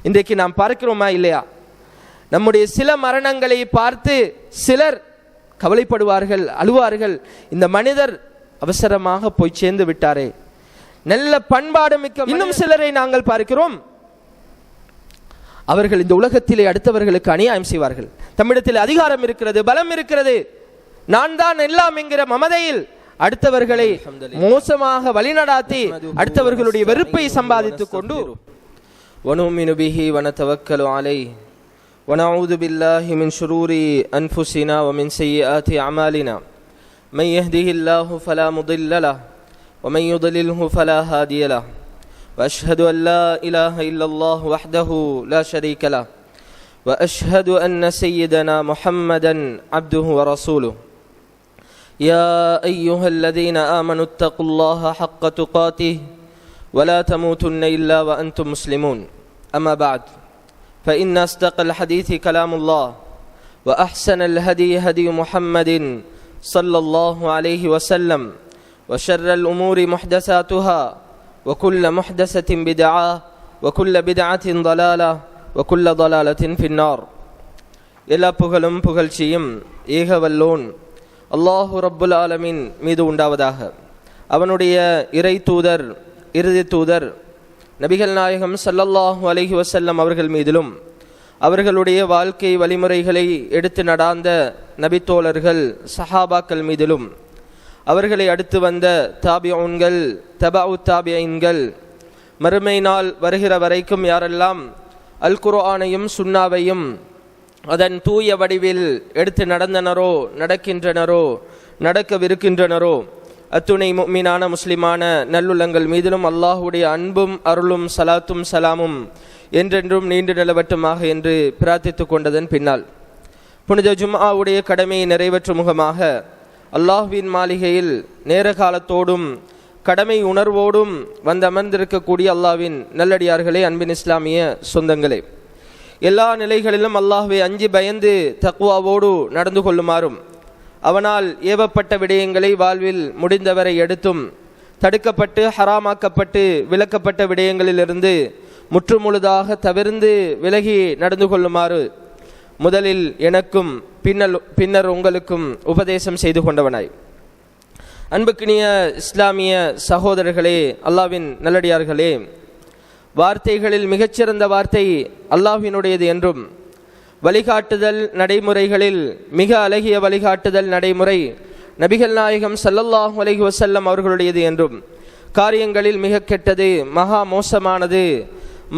இன்றைக்கு நாம் பார்க்கிறோமா இல்லையா? நம்முடைய சில மரணங்களை பார்த்து சிலர் கவலைப்படுவார்கள், அழுவார்கள். இந்த மனிதர் அவசரமாக போய் சேர்ந்து விட்டாரே. நல்ல பண்பாடு மிக்க இன்னும் சிலரை நாங்கள் பார்க்கிறோம், அவர்கள் இந்த உலகத்திலே அடுத்தவர்களுக்கு அநியாயம் செய்வார்கள். தம்மிடத்தில் அதிகாரம் இருக்கிறது, பலம் இருக்கிறது, நான் தான் எல்லாம் என்கிற மமதையில் அடுத்தவர்களை மோசமாக வழிநடாத்தி அடுத்தவர்களுடைய வெறுப்பை சம்பாதித்துக் கொண்டு வனுமினு பிஹி வனதவக்கலு அலைஹி வனஊது பில்லாஹி மின் ஷுரூரி அன்ஃபுஸினா வமின் ஸய்யிஆத்தி அமாலினா மன் யஹ்திஹில்லாஹு ஃபலா முضில்ல லஹு வமன் யுضللஹு ஃபலா ஹாதிய லஹு وأشهد أن لا إله إلا الله وحده لا شريك له وأشهد أن سيدنا محمدا عبده ورسوله يا أيها الذين آمنوا اتقوا الله حق تقاته ولا تموتن إلا وأنتم مسلمون أما بعد فإن أصدق الحديث كلام الله وأحسن الهدي هدي محمد صلى الله عليه وسلم وشر الأمور محدثاتها وكل محدثة بدعة وكل بدعة ضلالة وكل ضلالة في النار. எல்லா புகழும் புகழ்ச்சியும் ஏகவல்லோன் அல்லாஹு ரப்புல் ஆலமீன் மீது உண்டாவதாக. அவனுடைய இறை தூதர், இறுதி தூதர் நபிகள் நாயகம் ஸல்லல்லாஹு அலைஹி வஸல்லம் அவர்கள் மீதிலும் அவர்களுடைய வாழ்க்கை வழிமுறைகளை எடுத்து நடாந்த நபித்தோழர்கள் சஹாபாக்கள் மீதிலும் அவர்களை அடுத்து வந்த தாபிஊன்கள், தபஉ தாபிஈன்கள், மறுமை நாள் வருகிற வரைக்கும் யாரெல்லாம் அல் குர்ஆனையும் சுன்னாவையும் அதன் தூய வடிவில் எடுத்து நடந்தனரோ, நடக்கின்றனரோ, நடக்கவிருக்கின்றனரோ அத்துணை முஃமினான முஸ்லிமான நல்லுள்ளங்கள் மீதிலும் அல்லாஹுடைய அன்பும் அருளும் சலாத்தும் சலாமும் என்றென்றும் நீண்டு நிலவட்டுமாக என்று பிரார்த்தித்துக் கொண்டதன் பின்னால் புனித ஜும்ஆவுடைய கடமையை நிறைவேற்றும் முகமாக அல்லாஹ்வின் மாளிகையில் நேர காலத்தோடும் கடமை உணர்வோடும் வந்து அமர்ந்திருக்கக்கூடிய அல்லாஹ்வின் நல்லடியார்களே, அன்பின் இஸ்லாமிய சொந்தங்களே, எல்லா நிலைகளிலும் அல்லாஹ்வை அஞ்சி பயந்து தக்வாவோடு நடந்து கொள்ளுமாறும் அவனால் ஏவப்பட்ட விடயங்களை வாழ்வில் முடிந்தவரை எடுத்தும் தடுக்கப்பட்டு ஹராமாக்கப்பட்டு விலக்கப்பட்ட விடயங்களிலிருந்து முற்றுமுழுதாக தவிர்ந்து விலகி நடந்து கொள்ளுமாறு முதலில் எனக்கும் பின்னர் உங்களுக்கும் உபதேசம் செய்து கொண்டவனாய், அன்புக்கினிய இஸ்லாமிய சகோதரர்களே, அல்லாஹ்வின் நல்லடியார்களே, வார்த்தைகளில் மிகச்சிறந்த வார்த்தை அல்லாஹ்வினுடையது என்றும் வழிகாட்டுதல் நடைமுறைகளில் மிக அழகிய வழிகாட்டுதல் நடைமுறை நபிகள் நாயகம் ஸல்லல்லாஹு அலைஹி வஸல்லம் அவர்களுடையது என்றும் காரியங்களில் மிக கெட்டது, மகா மோசமானது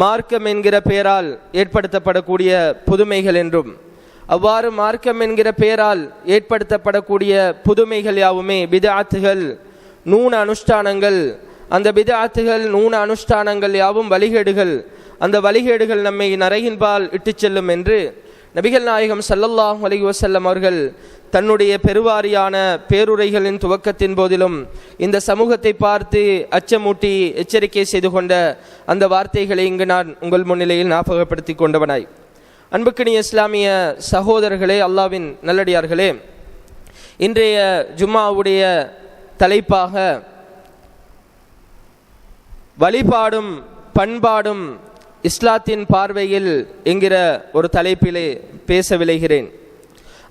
மார்க்கம் என்கிற பெயரால் ஏற்படுத்தப்படக்கூடிய புதுமைகள் என்றும், அவ்வாறு மார்க்கம் என்கிற பெயரால் ஏற்படுத்தப்படக்கூடிய புதுமைகள் யாவுமே பித்அத்துகள், நூன அனுஷ்டானங்கள். அந்த பித்அத்துகள், நூன அனுஷ்டானங்கள் யாவும் வழிகேடுகள். அந்த வழிகேடுகள் நம்மை நரகின்பால் இட்டுச் செல்லும் என்று நபிகள் நாயகம் ஸல்லல்லாஹு அலைஹி வஸல்லம் அவர்கள் தன்னுடைய பெருவாரியான பேருரைகளின் துவக்கத்தின் போதிலும் இந்த சமூகத்தை பார்த்து அச்சமூட்டி எச்சரிக்கை செய்து கொண்ட அந்த வார்த்தைகளை இங்கு நான் உங்கள் முன்னிலையில் ஞாபகப்படுத்தி கொண்டவனாய், அன்புக்கினிய இஸ்லாமிய சகோதரர்களே, அல்லாஹ்வின் நல்லடியார்களே, இன்றைய ஜும்ஆவுடைய தலைப்பாக வழிபாடும் பண்பாடும் இஸ்லாத்தின் பார்வையில் என்கிற ஒரு தலைப்பிலே பேச விளைகிறேன்.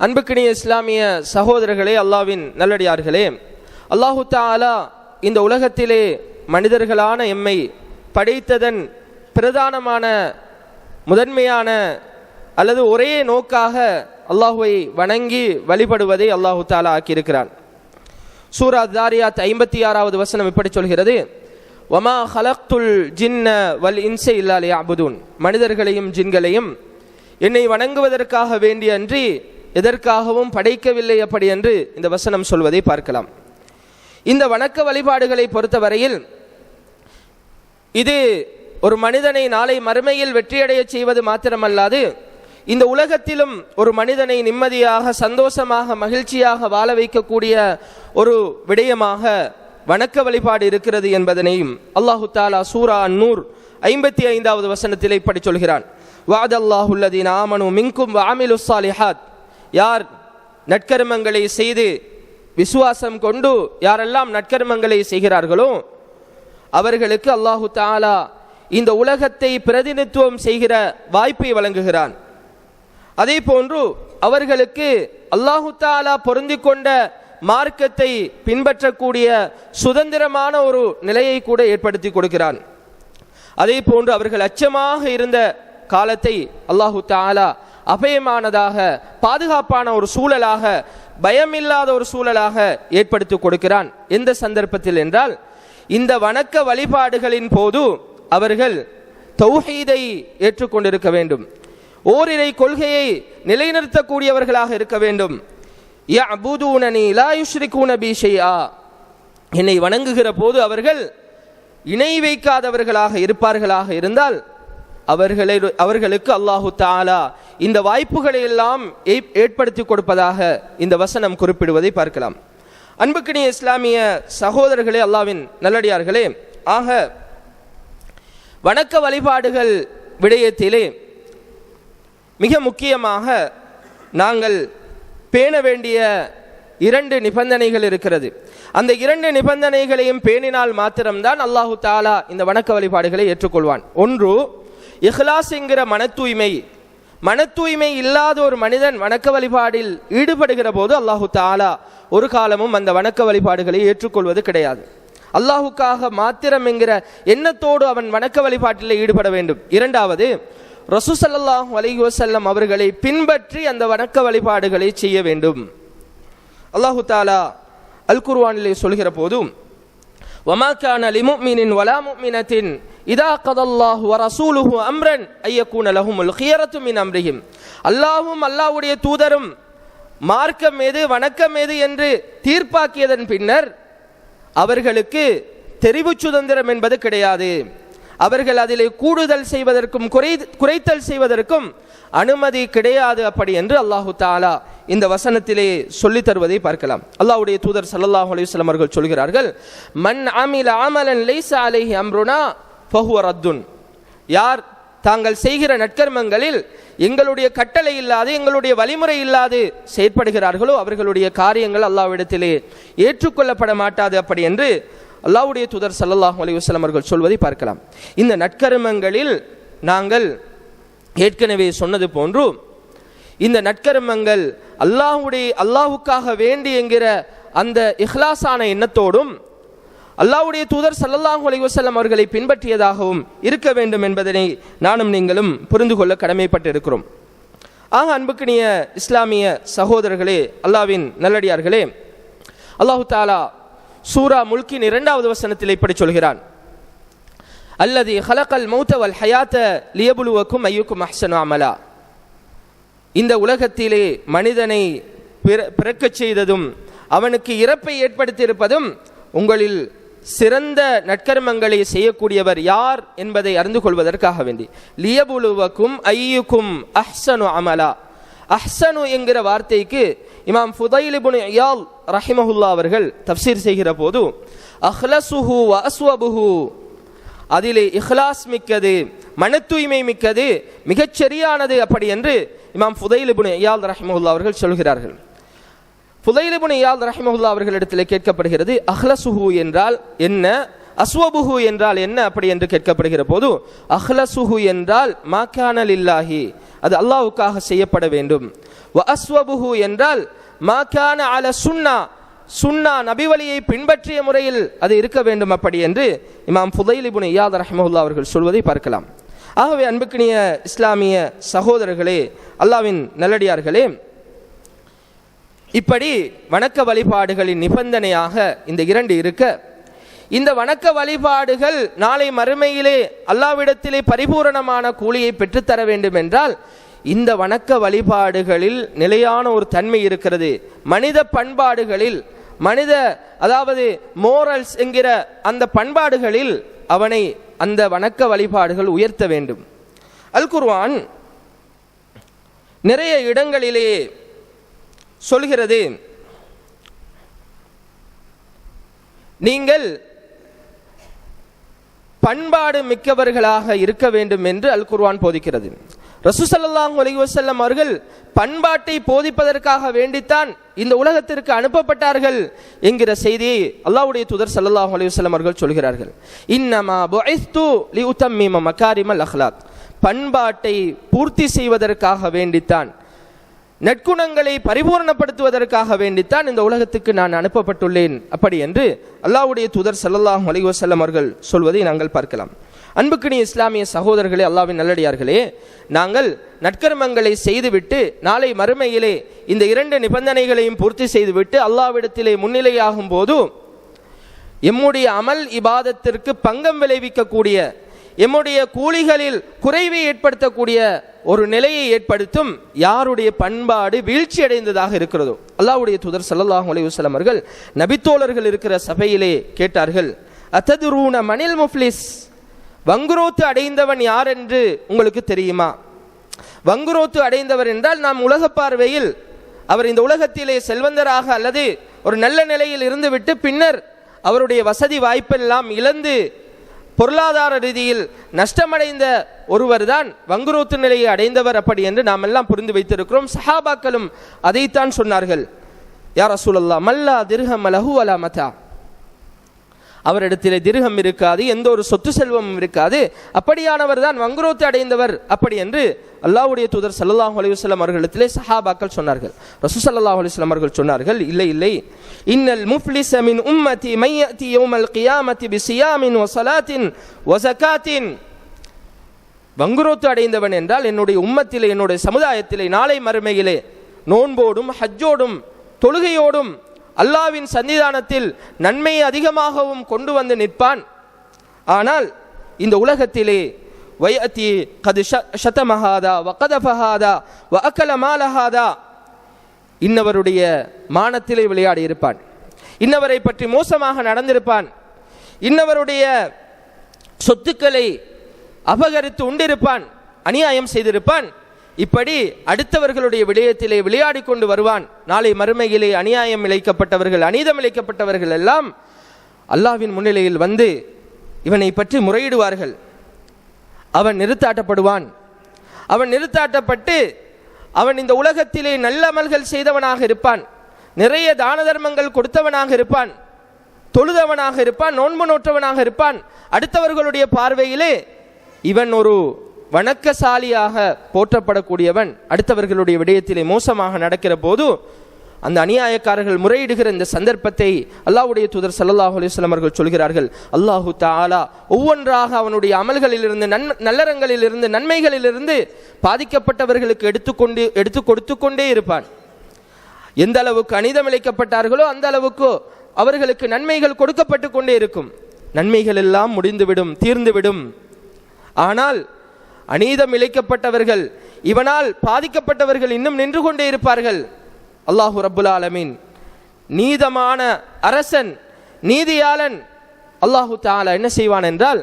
அன்புக்கினிய இஸ்லாமிய சகோதரர்களே, அல்லாஹ்வின் நல்லடியார்களே, அல்லாஹு தஆலா இந்த உலகத்திலே மனிதர்களான எம்மை படைத்ததன் பிரதானமான முதன்மையான அல்லது ஒரே நோக்காக அல்லாஹுவை வணங்கி வழிபடுவதை அல்லாஹு தஆலா ஆக்கியிருக்கிறான். சூரா தாரியாத் 56வது வசனம் இப்படி சொல்கிறது, வமா ஹலக்துல் ஜின்ன வல் இன்ஸ இல்லா லியஅபுதூன், மனிதர்களையும் ஜின்களையும் என்னை வணங்குவதற்காக வேண்டி அன்றி எதற்காகவும் படைக்கவில்லை அப்படி என்று இந்த வசனம் சொல்வதை பார்க்கலாம். இந்த வணக்க வழிபாடுகளை பொறுத்தவரையில் இது ஒரு மனிதனை நாளை மறுமையில் வெற்றியடைய செய்வது மாத்திரமல்லாது இந்த உலகத்திலும் ஒரு மனிதனை நிம்மதியாக, சந்தோஷமாக, மகிழ்ச்சியாக வாழ வைக்கக்கூடிய ஒரு விடயமாக வணக்க வழிபாடு இருக்கிறது என்பதனையும் அல்லாஹு தஆலா சூரா அன்-நூர் 55வது வசனத்திலே இப்படி சொல்கிறான், வஅதல்லாஹு அல்லதீன ஆமனு மின்கும் வஅமிலுஸ் ஸாலிஹாத், யார் நற்கர்மங்களை செய்து விசுவாசம் கொண்டு யாரெல்லாம் நற்கர்மங்களை செய்கிறார்களோ அவர்களுக்கு அல்லாஹு தஆலா இந்த உலகத்தை பிரதிநிதித்துவம் செய்கிற வாய்ப்பை வழங்குகிறான். அதே போன்று அவர்களுக்கு அல்லாஹு தஆலா பொருந்திக் கொண்ட மார்க்கத்தை பின்பற்றக்கூடிய சுதந்திரமான ஒரு நிலையை கூட ஏற்படுத்தி கொடுக்கிறான். அதே போன்று அவர்கள் அச்சமாக இருந்த காலத்தை அல்லாஹு தஆலா அபயமானதாக, பாதுகாப்பான ஒரு சூழலாக, பயமில்லாத ஒரு சூழலாக ஏற்படுத்தி கொடுக்கிறான். எந்த சந்தர்ப்பத்தில் என்றால், இந்த வணக்க வழிபாடுகளின் போது அவர்கள் தௌஹீதை ஏற்றுக்கொண்டிருக்க வேண்டும், ஓரிரை கொள்கையை நிலைநிறுத்தக்கூடியவர்களாக இருக்க வேண்டும். யஅபுதூனனி லா யுஷ்ரிகூன பி ஷைஆ, என்னை வணங்குகிற போது அவர்கள் இணை வைக்காதவர்களாக இருப்பார்களாக இருந்தால் அவர்களுக்கு அல்லாஹு தஆலா இந்த வாய்ப்புகளை எல்லாம் ஏற்படுத்தி கொடுப்பதாக இந்த வசனம் குறிப்பிடுவதை பார்க்கலாம். அன்புக்கினிய இஸ்லாமிய சகோதரர்களே, அல்லாஹ்வின் நல்லடியார்களே, ஆக வணக்க வழிபாடுகள் விடயத்திலே மிக முக்கியமாக நாங்கள் பேண வேண்டிய 2 நிபந்தனைகள் இருக்கிறது. அந்த 2 நிபந்தனைகளையும் பேணினால் மாத்திரம்தான் அல்லாஹு தஆலா இந்த வணக்க வழிபாடுகளை ஏற்றுக்கொள்வான். ஒன்று, இஹ்லாஸ் என்கிற மன தூய்மை இல்லாத ஒரு மனிதன் வணக்க வழிபாடில் ஈடுபடுகிற போது அல்லாஹு தஆலா ஒரு காலமும் அந்த வணக்க வழிபாடுகளை ஏற்றுக்கொள்வது கிடையாது. அல்லாஹுக்காக மாத்திரம் என்கிற எண்ணத்தோடு அவன் வணக்க வழிபாட்டில் ஈடுபட வேண்டும். இரண்டாவது, ரசூல் ஸல்லல்லாஹு அலைஹி வஸல்லம் அவர்களை பின்பற்றி அந்த வணக்க வழிபாடுகளை செய்ய வேண்டும். அல்லாஹு தஆலா அல் குர்ஆனிலே சொல்கிற போது, வமா கான லிமுஃமினின் வலா முஃமினத்தின் இதா கதல்லாஹு வ ரசூலுஹு அம்ரன் ஐயக்கூன லஹுமுல் கியரத்து மின் அம்ரிஹிம், அல்லாஹ்வும் அல்லாஹ்வுடைய தூதரும் மார்க்கம் எது வணக்கம் எது என்று தீர்ப்பாக்கியதன் பின்னர் அவர்களுக்கு தெரிவு சுதந்திரம் என்பது கிடையாது. அவர்கள் அதிலே கூடுதல் செய்வதற்கும் குறைத்தல் செய்வதற்கும் அனுமதி கிடையாது. அப்படி என்று அல்லாஹு தஆலா இந்த வசனத்திலே சொல்லித் தருவதை பார்க்கலாம். அல்லாஹ்வுடைய தூதர் ஸல்லல்லாஹு அலைஹி வஸல்லம் அவர்கள் சொல்கிறார்கள், மன் அமில அமலன் லைஸ அலைஹி அம்ருனா ஃபஹுவ ரத்துன், யார் தாங்கள் செய்கிற நற்கர்மங்களில் எங்களுடைய கட்டளை இல்லாது, எங்களுடைய வழிமுறை இல்லாது செயற்படுகிறார்களோ அவர்களுடைய காரியங்கள் அல்லாஹ்விடத்திலே ஏற்றுக்கொள்ளப்பட மாட்டாது. அப்படி என்று அல்லாஹ்வுடைய தூதர் ஸல்லல்லாஹு அலைஹி வஸல்லம் அவர்கள் சொல்வதை பார்க்கலாம். இந்த நற்கர்மங்களில் நாங்கள் ஏற்கனவே சொன்னது போன்று இந்த நற்கர்மங்கள் அல்லாஹ்வுக்காக வேண்டி என்கிற அந்த இஹ்லாஸான எண்ணத்தோடும் அல்லாஹ்வுடைய தூதர் ஸல்லல்லாஹு அலைஹி வஸல்லம் அவர்களை பின்பற்றியதாகவும் இருக்க வேண்டும் என்பதனை நானும் நீங்களும் புரிந்து கொள்ள கடமைப்பட்டிருக்கிறோம். ஆக அன்புக்கினிய இஸ்லாமிய சகோதரர்களே, அல்லாஹ்வின் நல்லடியார்களே, அல்லாஹு தஆலா சூரா முல்கின் 2வது வசனத்தில் இப்படி சொல்கிறான், அல்லதி ஹலகல் மௌத வல் ஹயாத லியபுலுவக்கும் அய்யுக்கும் அஹ்ஸனு அமலா, இந்த உலகத்திலே மனிதனை பிறக்கச் செய்ததும் அவனுக்கு இறப்பை ஏற்படுத்தியிருப்பதும் உங்களில் சிறந்த நற்கர்மங்களை செய்யக்கூடியவர் யார் என்பதை அறிந்து கொள்வதற்காக வேண்டி, லியபுலுவக்கும் அய்யுக்கும் அஹ்ஸனு அமலா. அஹ்ஸனு என்கிற வார்த்தைக்கு இமாம் ஃபுதைல் இப்னு இயால் ரஹிமஹுல்லா அவர்கள் தஃப்சீர் செய்கிற போது, அஹ்லசுஹு வ அஸ்வபுஹு, அதிலே இஹ்லாஸ் மிக்கது, மன தூய்மை மிக்கது, மிகச் சரியானது. அப்படி என்று இமாம் ஃபுதைல் இப்னு இயால் ரஹிமஹுல்லா அவர்கள் சொல்கிறார்கள். ஃபுதைல் இப்னு இயால் ரஹிமஹுல்லா அவர்களிடத்தில் கேட்கப்படுகிறது, அஹ்லசுஹு என்றால் என்ன, அஸ்வபுஹு என்றால் என்ன அப்படி என்று கேட்கப்படுகிற போது, அஹ்லசுஹு என்றால் மாகான லில்லாஹி, அது அல்லாஹ்வுக்காக செய்யப்பட வேண்டும். வ அஸ்வபுஹு என்றால் மாகான அல சுன்னா நபி வழியை பின்பற்றிய முறையில் அது இருக்க வேண்டும். அப்படி என்று இமாம் ஃபுதைல் இப்னு இயாத் ரஹிமஹுல்லா அவர்கள் சொல்வதை பார்க்கலாம். ஆகவே அன்புக்கினிய இஸ்லாமிய சகோதரர்களே, அல்லாஹ்வின் நல்லடியார்களே, இப்படி வணக்க வழிபாடுகளின் நிபந்தனையாக இந்த 2 இருக்க, இந்த வணக்க வழிபாடுகள் நாளை மறுமையிலே அல்லாஹ்விடத்திலே பரிபூரணமான கூலியை பெற்றுத்தர வேண்டும் என்றால் இந்த வணக்க வழிபாடுகளில் நிலையான ஒரு தன்மை இருக்கிறது. மனித பண்பாடுகளில், அதாவது மோரல்ஸ் என்கிற அந்த பண்பாடுகளில் அவனை அந்த வணக்க வழிபாடுகள் உயர்த்த வேண்டும். அல் குர்ஆன் நிறைய இடங்களிலே சொல்கிறது, நீங்கள் பண்பாடு மிக்கவர்களாக இருக்க வேண்டும் என்று அல் குர்ஆன் போதிக்கிறது. ரசூல் ஸல்லல்லாஹு அலைஹி வஸல்லம் அவர்கள் பண்பாட்டை போதிப்பதற்காக வேண்டித்தான் இந்த உலகத்திற்கு அனுப்பப்பட்டார்கள் என்கிற செய்தியை அல்லாஹ்வுடைய தூதர் ஸல்லல்லாஹு அலைஹி வஸல்லம் அவர்கள் சொல்கிறார்கள். இன்னமா புஇஸ்து லியுத்தம்மிம மகாரிமல் அக்லாக், பண்பாட்டை பூர்த்தி செய்வதற்காக வேண்டித்தான், நற்குணங்களை பரிபூர்ணப்படுத்துவதற்காக வேண்டித்தான் இந்த உலகத்துக்கு நான் அனுப்பப்பட்டுள்ளேன் அப்படி என்று அல்லாஹ்வுடைய தூதர் ஸல்லல்லாஹு அலைஹி வஸல்லம் அவர்கள் சொல்வதை நாங்கள் பார்க்கலாம். அன்புக்கினிய இஸ்லாமிய சகோதரர்களே, அல்லாஹ்வின் நல்லடியார்களே, நாங்கள் நற்கர்மங்களை செய்துவிட்டு நாளை மறுமையிலே இந்த 2 நிபந்தனைகளையும் பூர்த்தி செய்துவிட்டு அல்லாஹ்விடத்திலே முன்னிலையாகும் போது எம்முடைய அமல் இபாதத்திற்கு பங்கம் விளைவிக்கக்கூடிய, எம்முடைய கூலிகளில் குறைவை ஏற்படுத்தக்கூடிய ஒரு நிலையை ஏற்படுத்தும் யாருடைய பண்பாடு வீழ்ச்சி அடைந்ததாக இருக்கிறதோ. அல்லாஹ்வுடைய தூதர் ஸல்லல்லாஹு அலைஹி வஸல்லம் அவர்கள் நபித்தோழர்கள் இருக்கிற சபையிலே கேட்டார்கள், அத்ததுரூன மனில் முஃப்லிஸ், வங்குரோத்து அடைந்தவன் யார் என்று உங்களுக்கு தெரியுமா? வங்குரோத்து அடைந்தவர் என்றால் நாம் உலக பார்வையில் அவர் இந்த உலகத்திலே செல்வந்தராக அல்லது ஒரு நல்ல நிலையில் இருந்துவிட்டு பின்னர் அவருடைய வசதி வாய்ப்பெல்லாம் இழந்து பொருளாதார ரீதியில் நஷ்டமடைந்த ஒருவர் தான் வங்குரோத்து நிலையை அடைந்தவர் அப்படி என்று நாம் எல்லாம் புரிந்து வைத்திருக்கிறோம். சஹாபாக்களும் அதைத்தான் சொன்னார்கள். யா ரசூலல்லாஹ், மல்லா திர்ஹம் லஹு வலா மதா, அவரிடத்திலே திர்ஹம் இருக்காது, எந்த ஒரு சொத்து செல்வமும் இருக்காது, அப்படியானவர் தான் வங்குரோத்து அடைந்தவர் அப்படி என்று அல்லாஹ்வுடைய தூதர் ஸல்லல்லாஹு அலைஹி வஸல்லம் அவர்களிடத்திலே சஹாபாக்கள் சொன்னார்கள். ரசூல் ஸல்லல்லாஹு அலைஹி வஸல்லம் அவர்கள் சொன்னார்கள், இல்லை இல்லை, இன்னல் முஃப்லிஸ மின் உம்மதி மை யஅதி யௌமல் கியாமத்தி பிஸியாமின் வ ஸலாத்தின் வ ஸகாத்தின், வங்குரோத்து அடைந்தவன் என்றால் என்னுடைய உம்மத்திலே, என்னுடைய சமுதாயத்திலே நாளை மறுமையிலே நோன்போடும் ஹஜ்ஜோடும் தொழுகையோடும் அல்லாஹ்வின் சன்னிதானத்தில் நன்மையை அதிகமாகவும் கொண்டு வந்து நிற்பான். ஆனால் இந்த உலகத்திலே வயதி கது ஷதமஹாதா வகதஃபஹாதா வஅகல மாலஹாதா, இன்னவருடைய மானத்திலே விளையாடி இருப்பான், இன்னவரை பற்றி மோசமாக நடந்திருப்பான், இன்னவருடைய சொத்துக்களை அபகரித்து உண்டிருப்பான், அநியாயம் செய்திருப்பான், இப்படி அடுத்தவர்களுடைய விடயத்திலே விளையாடி கொண்டு வருவான். நாளை மறுமையிலே அநியாயம் இழைக்கப்பட்டவர்கள், அநீதம் இழைக்கப்பட்டவர்கள் எல்லாம் அல்லாஹ்வின் முன்னிலையில் வந்து இவனை பற்றி முறையிடுவார்கள். அவன் நிறுத்தாட்டப்படுவான். அவன் நிறுத்தாட்டப்பட்டு அவன் இந்த உலகத்திலே நல்ல அமல்கள் செய்தவனாக இருப்பான், நிறைய தான தர்மங்கள் கொடுத்தவனாக இருப்பான், தொழுதவனாக இருப்பான், நோன்பு நோற்றவனாக இருப்பான். அடுத்தவர்களுடைய பார்வையிலே இவன் ஒரு வணக்கசாலியாக போற்றப்படக்கூடியவன். அடுத்தவர்களுடைய விடயத்திலே மோசமாக நடக்கிற போது அந்த அநியாயக்காரர்கள் முறையிடுகிற இந்த சந்தர்ப்பத்தை அல்லாஹ்வுடைய தூதர் ஸல்லல்லாஹு அலைஹி வஸல்லம் அவர்கள் சொல்கிறார்கள். அல்லாஹு தஆலா ஒவ்வொன்றாக அவனுடைய அமல்களிலிருந்து, நல்லறங்களிலிருந்து, நன்மைகளிலிருந்து பாதிக்கப்பட்டவர்களுக்கு எடுத்து கொடுத்து கொண்டே இருப்பான். எந்த அளவுக்கு அநீதம் இழைக்கப்பட்டார்களோ அந்த அளவுக்கு அவர்களுக்கு நன்மைகள் கொடுக்கப்பட்டு கொண்டே இருக்கும். நன்மைகள் எல்லாம் முடிந்துவிடும், தீர்ந்துவிடும். ஆனால் அநீதம் இழைக்கப்பட்டவர்கள், இவனால் பாதிக்கப்பட்டவர்கள் இன்னும் நின்று கொண்டே இருப்பார்கள். அல்லாஹு ரப்புல் ஆலமீன் நீதமான அரசன், நீதியாளன் அல்லாஹு தஆலா என்ன செய்வான் என்றால்,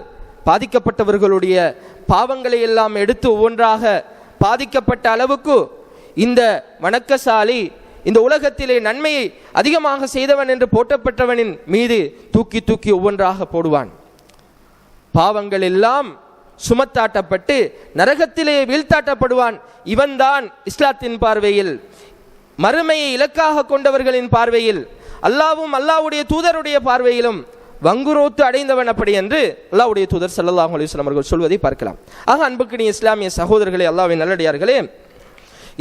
பாதிக்கப்பட்டவர்களுடைய பாவங்களை எல்லாம் எடுத்து ஒவ்வொன்றாக பாதிக்கப்பட்ட அளவுக்கு இந்த வணக்கசாலி, இந்த உலகத்திலே நன்மையை அதிகமாக செய்தவன் என்று போற்றப்பட்டவனின் மீது தூக்கி தூக்கி ஒவ்வொன்றாக போடுவான். பாவங்கள் எல்லாம் சுமத்தாட்டப்பட்டு நரகத்திலே வீழ்த்தாட்டப்படுவான். இவன்தான் இஸ்லாத்தின் பார்வையில், மறுமையை இலக்காக கொண்டவர்களின் பார்வையில், அல்லாஹ்வும் அல்லாஹ்வுடைய தூதருடைய பார்வையிலும் வங்குரோத்து அடைந்தவன் அப்படி என்று அல்லாஹ்வுடைய தூதர் ஸல்லல்லாஹு அலைஹி வஸல்லம் அவர்கள் சொல்வதை பார்க்கலாம். ஆக அன்புக்கினிய இஸ்லாமிய சகோதரர்களே, அல்லாஹ்வின் நல்லடியார்களே,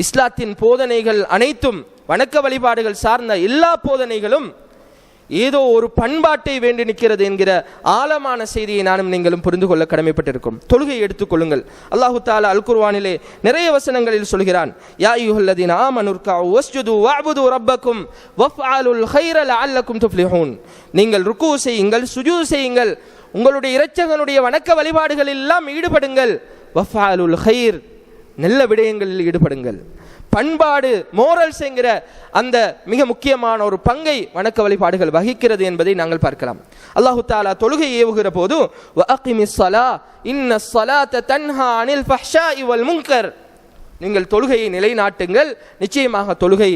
இஸ்லாத்தின் போதனைகள் அனைத்தும், வணக்க வழிபாடுகள் சார்ந்த எல்லா போதனைகளும் ஏதோ ஒரு பண்பாட்டை வேண்டி நிற்கிறது என்கிற ஆழமான செய்தியை நானும் நீங்களும் புரிந்து கொள்ள கடமைப்பட்டிருக்கும். தொழுகையை எடுத்துக்கொள்ளுங்கள். அல்லாஹு தஆலா அல் குர்ஆனிலே நிறைய வசனங்களில் சொல்கிறான், யா அய்யுஹல்லதீன ஆமனு ர்கஉ வஸ்ஜுது வஅபுது ரப்பக்கும் வஃஅலுல் கைர லஅல்லக்கும் துஃப்லிஹூன். நீங்கள் ருக்கு செய்யுங்கள், சுஜூத் செய்யுங்கள், உங்களுடைய இரட்சகனுடைய வணக்க வழிபாடுகளில் எல்லாம் ஈடுபடுங்கள். வஃஅலுல் கைர், நல்ல விடயங்களில் ஈடுபடுங்கள். பண்பாடு, மோரல்ஸ் என்கிற அந்த மிக முக்கியமான ஒரு பங்கை வணக்க வழிபாடுகள் வகிக்கிறது என்பதை நாங்கள் பார்க்கலாம். அல்லாஹு தஆலா தொழுகை ஏவுகிற போது வஅகிமிஸ் ஸலா இன்னஸ் ஸலாத தன்ஹா அனில் ஃபஹ்ஷாஇ வல் முன்கர், நீங்கள் தொழுகையை நிலைநாட்டுங்கள், நிச்சயமாக தொழுகை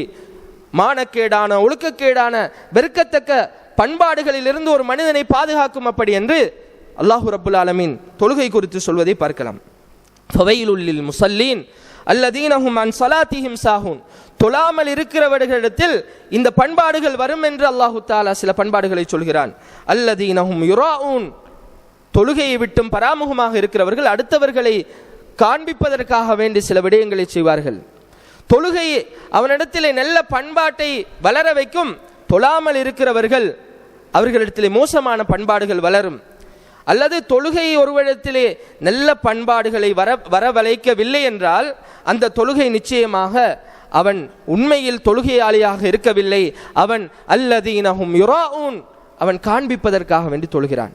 மானக்கேடான, ஒழுக்கக்கேடான, வெறுக்கத்தக்க பண்பாடுகளிலிருந்து ஒரு மனிதனை பாதுகாக்கும் அப்படி என்று அல்லாஹு ரப்புல் ஆலமீன் தொழுகை குறித்து சொல்வதை பார்க்கலாம். ஃபவைலுல் லில் முஸல்லீன் அல்லதீன ஹும் அன் ஸலாத்திஹிம் சாஹூன். தொழாமல் இருக்கிறவர்களிடத்தில் இந்த பண்பாடுகள் வரும் என்று அல்லாஹு தஆலா சில பண்பாடுகளை சொல்கிறான். அல்லதீன ஹும் யுராஊன், தொழுகையை விட்டும் பராமுகமாக இருக்கிறவர்கள் அடுத்தவர்களை காண்பிப்பதற்காக வேண்டி சில விடயங்களை செய்வார்கள். தொழுகை அவனிடத்திலே நல்ல பண்பாட்டை வளர வைக்கும். தொழாமல் இருக்கிறவர்கள் அவர்களிடத்திலே மோசமான பண்பாடுகள் வளரும். அல்லது தொழுகை ஒருவரிடத்திலே நல்ல பண்பாடுகளை வரவழைக்கவில்லை என்றால் அந்த தொழுகை நிச்சயமாக அவன் உண்மையில் தொழுகையாளியாக இருக்கவில்லை. அவன் அல்லதீனஹும் யுராஊன், அவன் காண்பிப்பதற்காக வேண்டி தொழுகிறான்,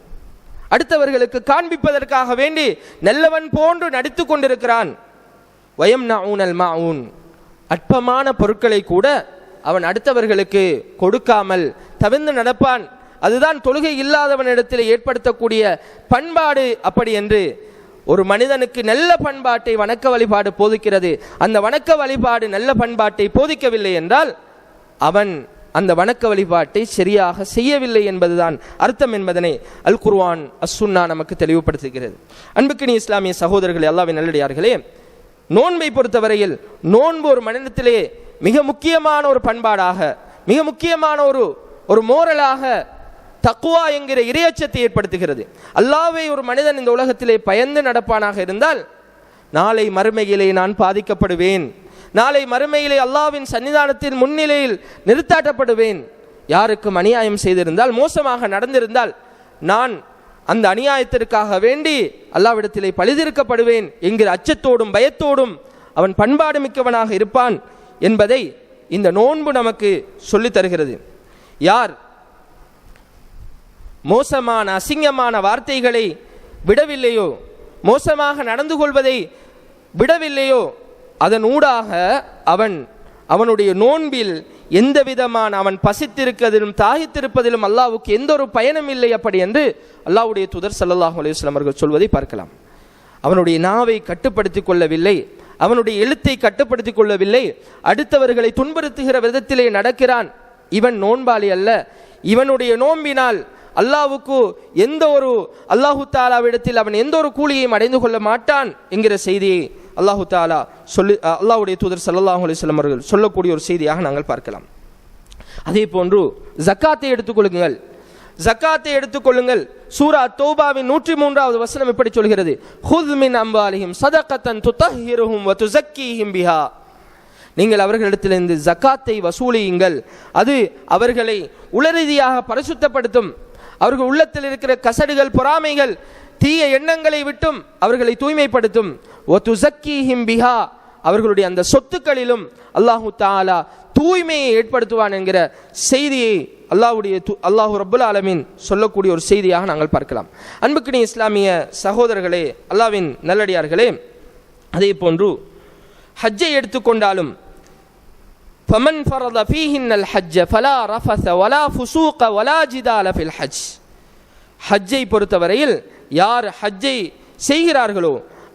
அடுத்தவர்களுக்கு காண்பிப்பதற்காக வேண்டி நல்லவன் போன்று நடித்து கொண்டிருக்கிறான். வயம்னஊனல் மாஊன், அற்பமான பொருட்களை கூட அவன் அடுத்தவர்களுக்கு கொடுக்காமல் தவிர்த்து நடப்பான். அதுதான் தொழுகை இல்லாதவனிடத்தில் ஏற்படுத்தக்கூடிய பண்பாடு. அப்படி என்று ஒரு மனிதனுக்கு நல்ல பண்பாட்டை வணக்க வழிபாடு போதிக்கிறது. அந்த வணக்க வழிபாடு நல்ல பண்பாட்டை போதிக்கவில்லை என்றால் அவன் அந்த வணக்க வழிபாட்டை சரியாக செய்யவில்லை என்பதுதான் அர்த்தம் என்பதனை அல் குர்ஆன் அஸ்ஸுன்னா நமக்கு தெளிவுபடுத்துகிறது. அன்புக்கினிய இஸ்லாமிய சகோதரர்களே, அல்லாஹ்வின் நல்லடியார்களே, நோன்பை பொறுத்தவரையில் நோன்பு ஒரு மனிதத்திலே மிக முக்கியமான ஒரு பண்பாடாக, மிக முக்கியமான ஒரு மோரலாக தக்வா என்கிற இறையச்சத்தை ஏற்படுத்துகிறது. அல்லாஹ்வை ஒரு மனிதன் இந்த உலகத்திலே பயந்து நடப்பானாக இருந்தால் நாளை மறுமையிலே நான் பாதிக்கப்படுவேன், நாளை மறுமையிலே அல்லாஹ்வின் சன்னிதானத்தின் முன்னிலையில் நிறுத்தாட்டப்படுவேன். யாருக்கும் அநியாயம் செய்திருந்தால், மோசமாக நடந்திருந்தால் நான் அந்த அநியாயத்திற்காக வேண்டி அல்லாஹ்விடத்திலே பழிதீர்க்கப்படுவேன் என்கிற அச்சத்தோடும் பயத்தோடும் அவன் பண்பாடு மிக்கவனாக இருப்பான் என்பதை இந்த நோன்பு நமக்கு சொல்லித் தருகிறது. யார் மோசமான அசிங்கமான வார்த்தைகளை விடவில்லையோ, மோசமாக நடந்து கொள்வதை விடவில்லையோ, அதன் ஊடாக அவனுடைய நோன்பில் எந்த விதமான அவன் பசித்திருப்பதிலும் தாகித்திருப்பதிலும் அல்லாஹ்வுக்கு எந்த ஒரு பயனும் இல்லை. அப்படி என்று அல்லாஹ்வுடைய தூதர் ஸல்லல்லாஹு அலைஹி வஸல்லம் அவர்கள் சொல்வதை பார்க்கலாம். அவனுடைய நாவை கட்டுப்படுத்திக் கொள்ளவில்லை, அவனுடைய எழுத்தை கட்டுப்படுத்திக் கொள்ளவில்லை, அடுத்தவர்களை துன்புறுத்துகிற விதத்திலே நடக்கிறான். இவன் நோன்பாளி அல்ல. இவனுடைய நோன்பினால் அல்லாஹ்வுக்கு அல்லாஹு தாலாவிடத்தில் அவன் எந்த ஒரு கூலியையும் அடைந்து கொள்ள மாட்டான் என்கிற செய்தியை அல்லாஹு தாலா அல்லாஹ்வுடைய தூதர் ஸல்லல்லாஹு அலைஹி வஸல்லம் அவர்கள் சொல்லக்கூடிய ஒரு செய்தியாக நாங்கள் பார்க்கலாம். அதே போன்று ஜக்காத்தை எடுத்துக்கொள்ளுங்கள், ஜக்காத்தை எடுத்துக்கொள்ளுங்கள். சூரா தௌபாவின் 103வது வசனம் இப்படி சொல்கிறது, ஹுஸ் மின் அம்வாலிஹிம் ஸதகத்தன் துதஹிருஹும் வ துஸக்கீஹிம் பிஹா. நீங்கள் அவர்களிடத்திலிருந்து ஜக்காத்தை வசூலியுங்கள், அது அவர்களை உளரீதியாக பரிசுத்தப்படுத்தும், அவர்கள் உள்ளத்தில் இருக்கிற கசடுகள் பொறாமைகள் தீய எண்ணங்களை விட்டும் அவர்களை தூய்மைப்படுத்தும். வ துஸக்கீஹிம் பிஹா, அவர்களுடைய அந்த சொத்துக்களிலும் அல்லாஹு தஆலா தூய்மையை ஏற்படுத்துவான் என்கிற செய்தியை அல்லாஹு ரப்புல் ஆலமீன் சொல்லக்கூடிய ஒரு செய்தியாக நாங்கள் பார்க்கலாம். அன்புக்கினிய இஸ்லாமிய சகோதரர்களே, அல்லாஹ்வின் நல்லடியார்களே, அதே போன்று ஹஜ்ஜை எடுத்துக்கொண்டாலும் ஃபமன் ஃபரத ஃபீஹின்னல் ஹஜ்ஜ ஃபலா ரஃபஸ வலா ஃபுசூக வலா ஜிதால ஃபில் ஹஜ். ஹஜ்ஜை பொறுத்தவரையில் யார் ஹஜ்ஜை செய்கிறார்களோ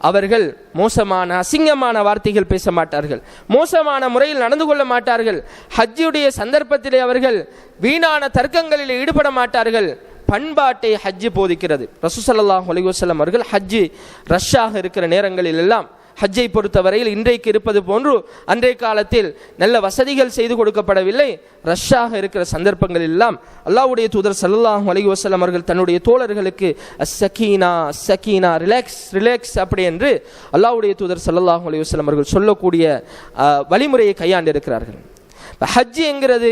அவர்கள் மோசமான அசிங்கமான வார்த்தைகள் பேச மாட்டார்கள், மோசமான முறையில் நடந்து கொள்ள மாட்டார்கள், ஹஜ்ஜுடைய சந்தர்ப்பத்திலே அவர்கள் வீணான தர்க்கங்களில் ஈடுபட மாட்டார்கள். பண்பாட்டை ஹஜ்ஜு போதிக்கிறது. ரசூல் ஸல்லல்லாஹு அலைஹி வஸல்லம் அவர்கள் ஹஜ்ஜு ரஷ்ஷாக இருக்கிற நேரங்களில் எல்லாம் ஹஜ்ஜை பொறுத்தவரையில் இன்றைக்கு இருப்பது போன்று அன்றைய காலத்தில் நல்ல வசதிகள் செய்து கொடுக்கப்படவில்லை. ரஷ்ஷாக இருக்கிற சந்தர்ப்பங்கள் எல்லாம் அல்லாஹ்வுடைய தூதர் ஸல்லல்லாஹு அலைஹி வஸல்லம் அவர்கள் தன்னுடைய தோழர்களுக்கு சக்கீனா சக்கீனா ரிலாக்ஸ் ரிலாக்ஸ் அப்படி என்று அல்லாஹ்வுடைய தூதர் ஸல்லல்லாஹு அலைஹி வஸல்லம் அவர்கள் சொல்லக்கூடிய வழிமுறையை கையாண்டு இருக்கிறார்கள். ஹஜ் என்கிறது,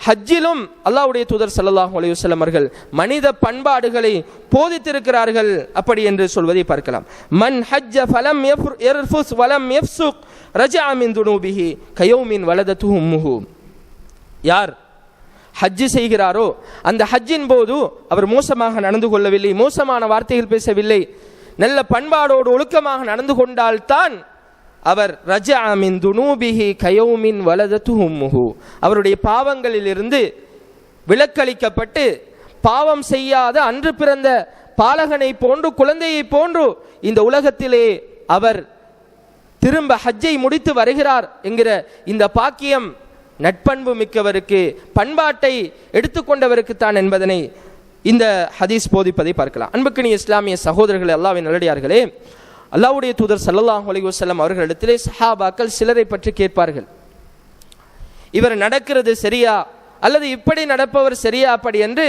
ஹஜ்ஜிலும் அல்லாஹ்வுடைய தூதர் ஸல்லல்லாஹு அலைஹி வஸல்லம் அவர்கள் மனித பண்பாடுகளை போதித்திருக்கிறார்கள். அப்படி என்று சொல்வதை பார்க்கலாம். மன் ஹஜ்ஜ ஃபலம் யர்ஃபுஸ் வலம் யஃப்சுக் ரஜஅ மின் துனூபிஹி கயௌமின் வலதத்துஹு உம்முஹு. யார் ஹஜ் செய்கிறாரோ அந்த ஹஜ்ஜின் போது அவர் மோசமாக நடந்து கொள்ளவில்லை, மோசமான வார்த்தைகள் பேசவில்லை, நல்ல பண்பாடோடு ஒழுக்கமாக நடந்து கொண்டால்தான் அவர் ரஜஅ மின் துனூபிஹி கயௌமின் வலதத்துஹு உம்முஹு, அவருடைய பாவங்களிலிருந்து விலக்களிக்கப்பட்டு பாவம் செய்யாத அன்று பிறந்த பாலகனை போன்று குழந்தையை போன்று இந்த உலகத்திலே அவர் திரும்ப ஹஜ்ஜை முடித்து வருகிறார் என்கிற இந்த பாக்கியம் நட்பண்பு மிக்கவருக்கு, பண்பாட்டை எடுத்துக்கொண்டவருக்கு தான் என்பதனை இந்த ஹதீஸ் போதிப்பதை பார்க்கலாம். அன்புக்கினிய இஸ்லாமிய சகோதரர்களே, அல்லாஹ்வின் நல்லடியார்களே, அல்லாஹ்வுடைய தூதர் ஸல்லல்லாஹு அலைஹி வஸல்லம் அவர்களிடத்திலே சஹாபாக்கள் சிலரை பற்றி கேட்பார்கள். இவர் நடக்கிறது சரியா அல்லது இப்படி நடப்பவர் சரியா அப்படி என்று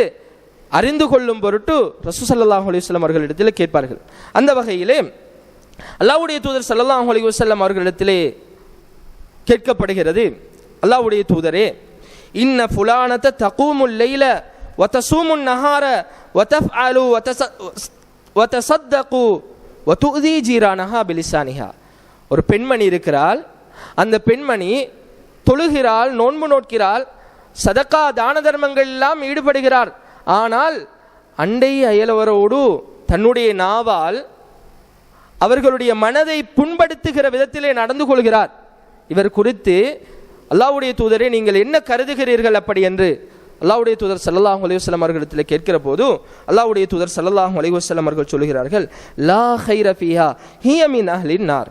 அறிந்து கொள்ளும் பொருட்டு ரசூல் ஸல்லல்லாஹு அலைஹி வஸல்லம் அவர்களிடத்திலே கேட்பார்கள். அந்த வகையிலே அல்லாஹ்வுடைய தூதர் ஸல்லல்லாஹு அலைஹி வஸல்லம் அவர்களிடத்திலே கேட்கப்படுகிறது, அல்லாஹ்வுடைய தூதரே, இன்ன ஃபுலானத தகூமுல் லைல வ தஸூமுன் நஹார வ தஃஅலு வ தஸத்தகு வ துஸி ஜீரானஹா பிலிசானிஹா. ஒரு பெண்மணி இருக்கிறாள், அந்த பெண்மணி தொழுகிறாள், நோன்பு நோட்கிறாள், சதக்கா தான தர்மங்கள் எல்லாம் ஈடுபடுகிறார். ஆனால் அண்டை அயலவரோடு தன்னுடைய நாவால் அவர்களுடைய மனதை புண்படுத்துகிற விதத்திலே நடந்து கொள்கிறார். இவர் குறித்து அல்லாஹ்வுடைய தூதரே நீங்கள் என்ன கருதுகிறீர்கள் அப்படி என்று அல்லாஹ்வுடைய தூதர் ஸல்லல்லாஹு அலைஹி வஸல்லம் அவர்களிடத்தில் கேட்கிற போது அல்லாஹ்வுடைய தூதர் ஸல்லல்லாஹு அலைஹி வஸல்லம் அவர்கள் சொல்கிறார்கள், லா கைர ஃபீஹா ஹிய மின் அஹ்லின் நார்.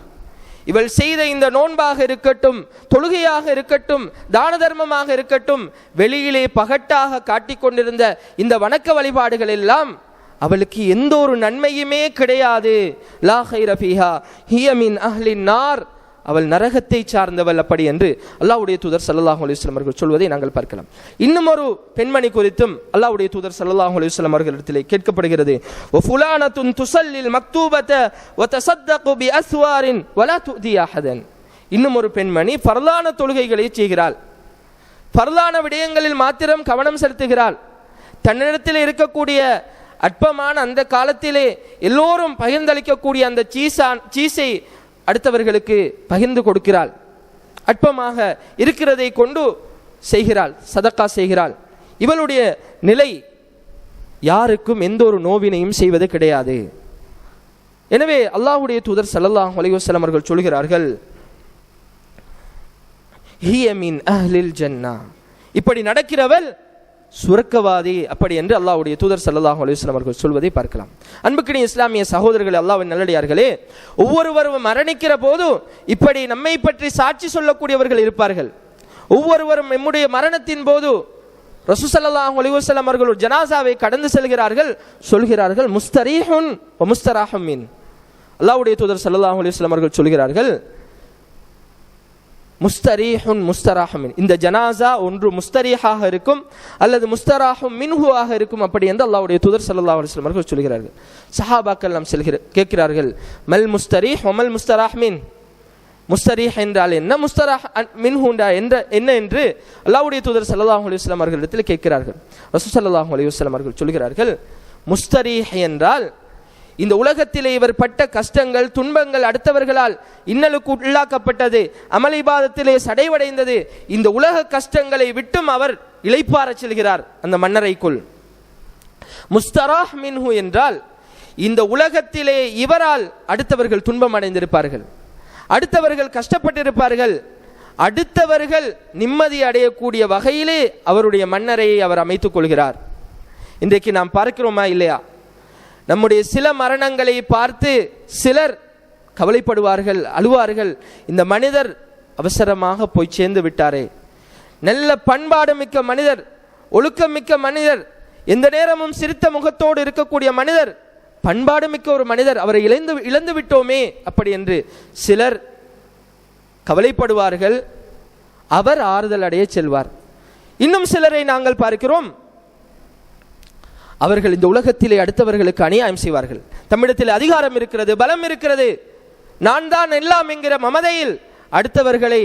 இவள் செய்த இந்த நோன்பாக இருக்கட்டும், தொழுகையாக இருக்கட்டும், தான தர்மமாக இருக்கட்டும், வெளியிலே பகட்டாக காட்டிக்கொண்டிருந்த இந்த வணக்க வழிபாடுகள் எல்லாம் அவளுக்கு எந்த ஒரு நன்மையுமே கிடையாது. லா கைர ஃபீஹா ஹிய மின் அஹ்லின் நார், அவள் நரகத்தை சார்ந்தவள் அப்படி என்று அல்லாஹ்வுடைய தூதர் ஸல்லல்லாஹு அலைஹி வஸல்லம் அவர்கள் சொல்வதை நாங்கள் பார்க்கலாம். இன்னும் ஒரு பெண்மணி குறித்தும் அல்லாஹ்வுடைய தூதர் ஸல்லல்லாஹு அலைஹி வஸல்லம் அவர்களிடத்திலே கேட்கப்படுகிறது, வ ஃபுலானத்துன் துஸல்லில் மக்தூபத வ தஸத்தகு பி அஸ்வாரின் வ லா துதி அஹதன். இன்னும் ஒரு பெண்மணி ஃபர்லான தொழுகைகளை செய்கிறாள், ஃபர்லான விடயங்களில் மாத்திரம் கவனம் செலுத்துகிறாள். தன்னிடத்தில் இருக்கக்கூடிய அற்பமான அந்த காலத்திலே எல்லோரும் பகிர்ந்தளிக்கக்கூடிய அந்த சீஸை அடுத்தவர்களுக்கு பகிர்ந்து கொடுக்கிறாள். அற்பமாக இருக்கிறதை கொண்டு செய்கிறாள், சதக்கா செய்கிறாள். இவளுடைய நிலை யாருக்கும் எந்த ஒரு நோவினையும் செய்வது கிடையாது. எனவே அல்லாஹ்வுடைய தூதர் ஸல்லல்லாஹு அலைஹி வஸல்லம் அவர்கள் சொல்கிறார்கள், ஹிய மின் அஹ்லில் ஜன்னah, இப்படி நடக்கிறவள் சுரக்கவாதி அப்படி என்று அல்லாஹ்வுடைய தூதர் ஸல்லல்லாஹு அலைஹி வஸல்லம் அவர்கள் சொல்வதை பார்க்கலாம். அன்புக்கினிய இஸ்லாமிய சகோதரர்களே, அல்லாஹ்வின் நல்லடியார்களே, ஒவ்வொருவரும் மரணிக்கிற போது இப்படி நம்மை பற்றி சாட்சி சொல்லக்கூடியவர்கள் இருப்பார்கள். ஒவ்வொருவரும் நம்முடைய மரணத்தின் போது ரசூல் ஸல்லல்லாஹு அலைஹி வஸல்லம் அவர்கள் ஒரு ஜனாசாவை கடந்து செல்கிறார்கள், சொல்கிறார்கள், முஸ்தரீஹுன் வ முஸ்தராஹும் மின். அல்லாஹ்வுடைய தூதர் ஸல்லல்லாஹு அலைஹி வஸல்லம் அவர்கள் சொல்கிறார்கள், முஸ்தரீஹுன் முஸ்தராஹும் மின், இந்த ஜனாசா ஒன்று முஸ்தரீஹாக இருக்கும் அல்லது முஸ்தராஹும் மின்ஹுவாக இருக்கும் அப்படி என்று அல்லாஹ்வுடைய தூதர் ஸல்லல்லாஹு அலைஹி வஸல்லம் அவர்கள் சொல்கிறார்கள். சஹாபாக்கள் நாம் கேட்கிறார்கள், மல் முஸ்தரீஹ் வ மல் முஸ்தராஹ் மின், முஸ்தரீஹ் என்றால் என்ன, முஸ்தராஹ் மின்ஹு என்ன என்று அல்லாஹ்வுடைய தூதர் ஸல்லல்லாஹு அலைஹி வஸல்லம் அவர்களிடத்தில் கேட்கிறார்கள். ரசூல் ஸல்லல்லாஹு அலைஹி வஸல்லம் அவர்கள் சொல்கிறார்கள், முஸ்தரீஹ் என்றால் இந்த உலகத்திலே இவர் பட்ட கஷ்டங்கள் துன்பங்கள், அடுத்தவர்களால் இன்னலுக்கு உள்ளாக்கப்பட்டது, அமல் இபாதத்திலே சடைவடைந்தது, இந்த உலக கஷ்டங்களை விட்டும் அவர் இளைப்பாற செல்கிறார் அந்த மன்னரைக்குள். முஸ்தராஹ் மின்ஹு என்றால் இந்த உலகத்திலே இவரால் அடுத்தவர்கள் துன்பம் அடைந்திருப்பார்கள், அடுத்தவர்கள் கஷ்டப்பட்டிருப்பார்கள், அடுத்தவர்கள் நிம்மதி அடையக்கூடிய வகையிலே அவருடைய மன்னரையை அவர் அமைத்துக் கொள்கிறார். இன்றைக்கு நாம் பார்க்கிறோமா இல்லையா, நம்முடைய சில மரணங்களை பார்த்து சிலர் கவலைப்படுவார்கள், அழுவார்கள், இந்த மனிதர் அவசரமாக போய் சேர்ந்து விட்டாரே, நல்ல பண்பாடு மிக்க மனிதர், ஒழுக்கம் மிக்க மனிதர், எந்த நேரமும் சிரித்த முகத்தோடு இருக்கக்கூடிய மனிதர், பண்பாடு மிக்க ஒரு மனிதர், அவரை இழந்து விட்டோமே அப்படி என்று சிலர் கவலைப்படுவார்கள். அவர் ஆறுதல் அடைய செல்வார். இன்னும் சிலரை நாங்கள் பார்க்கிறோம், அவர்கள் இந்த உலகத்திலே அடுத்தவர்களுக்கு அநியாயம் செய்வார்கள். தம்மிடத்தில் அதிகாரம் இருக்கிறது, பலம் இருக்கிறது, நான் தான் எல்லாம் என்கிற மமதையில் அடுத்தவர்களை